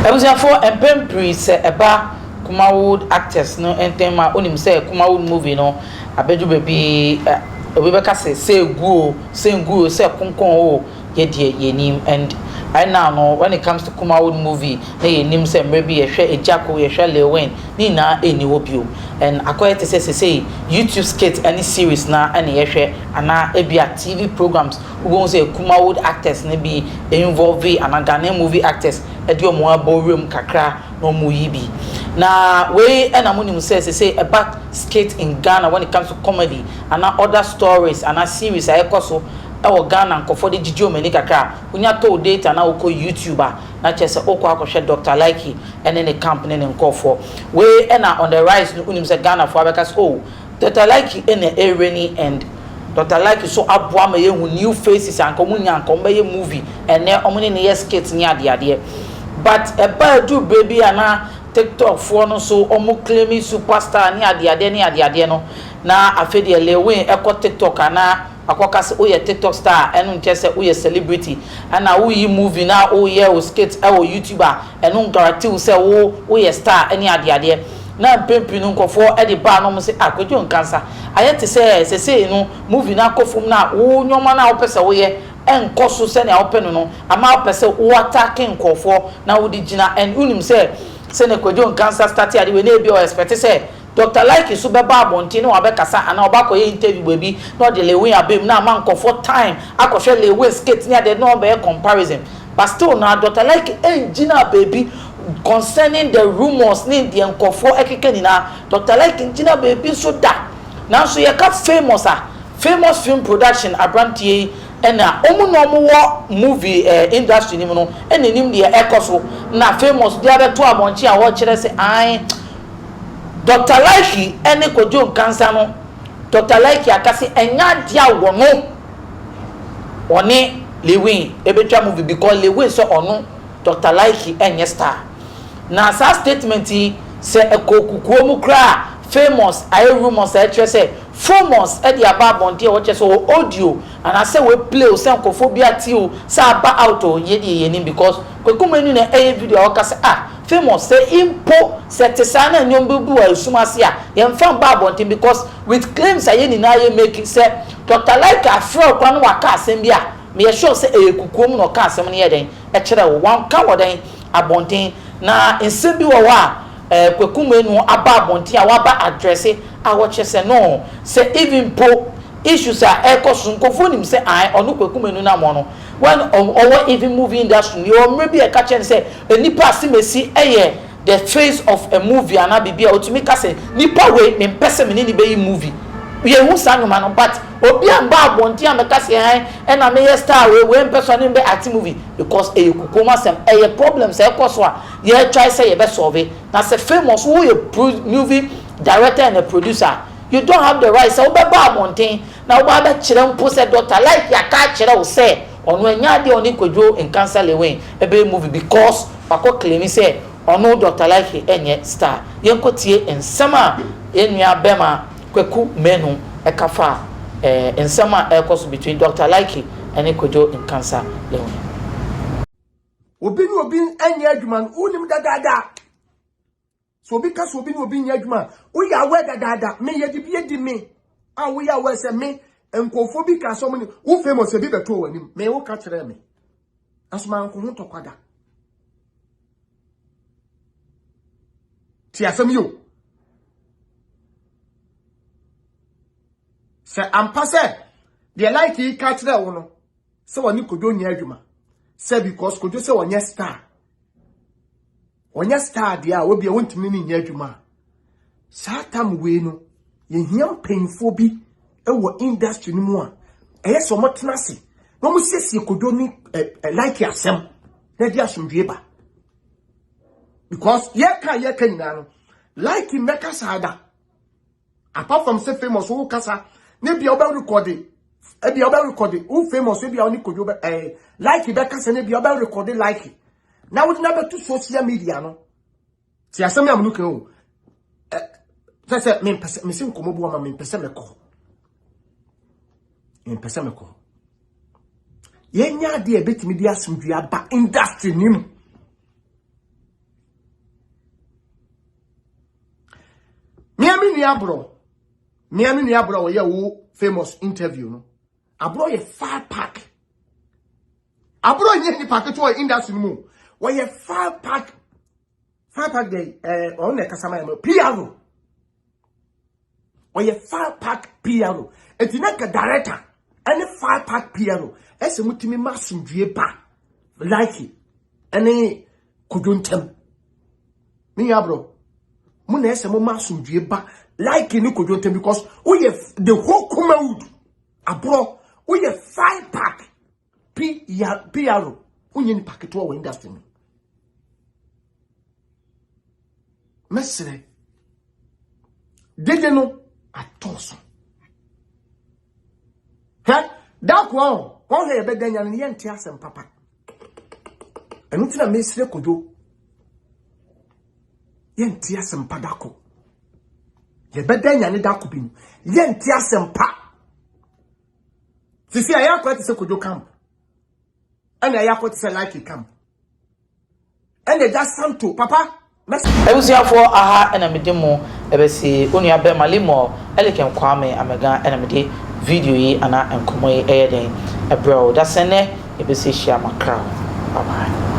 for empempri se eba Kumawood actors no entema onim say Kumawood movie no abedu baby obebeka say go say konkon o ye de yenim. And right now no when it comes to Kumawood movie na yenim say maybe ye hwe ejako ye hwe lewen ni na eni wobio. And akoye te say YouTube skit any series na any ye hwe ana ebia TV programs we go say Kumawood actors na be involve ana Ghanaian movie actors edi omo abowrem kakra no mu yibi na we and amonim say about skit in Ghana when it comes to comedy and other stories and a series ayekoso e Ghana nkofo de jijio meni kakra unya to data na uko YouTuber na chese okwa akoshe Dr. Likee and then the company nkofo we and on the rise unim say Ghana for because Dr. Likee in the area and Dr. Likee so aboa ma ye new faces and komunya nkomba ye movie and then omuni ne yes skits ni ade but about do baby ana TikTok for no so omo claiming superstar ni ade no na afedi elewen eko TikTok ana akoka se oye TikTok star enu nche se oye celebrity ana oyi movie na oye o skit e o YouTuber enu guarantee se oye star ani ade na pempi no nkofo e de ba no mo se akwejo nkansa ayete se no movie na kofum na wo nyoma na opese oye enkoso se na open no ama opese wo attacking nkofo na wo di gina and unim se ne kwejo nkansa start ade we na ebi o expect se Dr. Likee so beba abonti no abekasa ana obako ye interview baby no de lewe abem na man comfort time akoshe lewe skate ni ade no be comparison but still na Dr. Likee engina baby concerning the rumors ni the nkofo ekeke ni na Dr. Likee engina baby so da now so ye ka famous film production abrantie ena omu no wo movie industry ni no enenim de ekoso na famous dia beto abonchi a wo kire se ai Dr. Likee ene kojo cancer no Dr. Likee akase enya dia wono one Lewin ebetwa movie because Lewin so ono Dr. Likee enye star na sa statement se ekokukuo mu kra famous aye rumors e say famous e dia ba bonde wo che so audio and I say we play o say kophobia ti o sa ba out o ye de ye ni because kwekumenu na e video o kase famous say impo setesana nyombebu wa sumase a yemfa ba bonte because with claims aye ni na ye make say Dr. Likee afro kwa no waka asem bia me sure say ekukuom no ka asem ne ye den e kire wo wan ka woden abonten na ensem bi wo wa kwekumenu aba bonte a waba address a wo che say no say even po issues are ekosun kofonim say I onu kwekumenu na mo no when or even movie industry you maybe a catch and say nipa asimesi eye the face of a movie and bibia otumika say nipa we me pese me ni be movie we hu sanu man but obi amba abonti ameka say and na me star we person be act movie because e kukoma sem eye problems e koso a ye try say ye be solve na say famous who a movie director and a producer you don't have the right so be abonti na wo ba kire mpo say Dr. Likee aka kire wo say ono enya de oni kojo in cancer lewen ebe movie because bako claim say ono Dr. Likee enye star yenkotie ensama enua bema Kwaku menu ekafa ensama ekoso between Dr. Likee and kojo in cancer lewen obi enye adwuma unim dadaada so obi ka so obi enye adwuma uyi awe dadaada me ye di me a uyi awe se me enkofo bi ka so mni wo famous e bi beto wanim me wo ka kire me asoma nko ho tokwada ti asem yo se ampase de Likee ka kire wo no se woni kodo nya adwuma se because kodo se wonya star dia obi e wontimi ni nya adwuma sa tam we no ye hiam painful bi ewo industry ni mu a so motenase no mu siesie kodo ni Likee asem na dia asomdwe ba because ye ka nyina no Likee meka sada apart from say famous who kasa ne bia oba record who famous we bia oni kodo Likee be kasa ne bia oba record Likee na wo na betu social media no ti asem ya mnuke o say me sim komobu ama me pese meko yenya de ebetimi di asomdua ba industry nim ni abro we ye wo famous interview no abro ye 5 pack abro nye ni pack to industry mu we ye 5 pack dey on na kasama ya PRO we ye 5 pack PRO etina ka director any 5 pack PRO ese mutimi masundue ba Likee any kuduntem me abro mu na ese mo masundue ba Likee ni kuduntem because we the whole Kumawood abro we 5 pack PRO unye ni pack to our industry mesre dede no atoso ha da ko won he be danya ne yente asem papa enu tina mesre kojo yente asem padako ye be danya ne dako bi yente asem pa sisi aya ko se kojo camp ana aya ko se Likee camp ene da santo papa Ebusiafo aha ena mede mo ebesi onua be malimo eleken kwame amega ena mede video yi ana enkomo yi eyeden ebro da sene ebesi hia makra bye bye.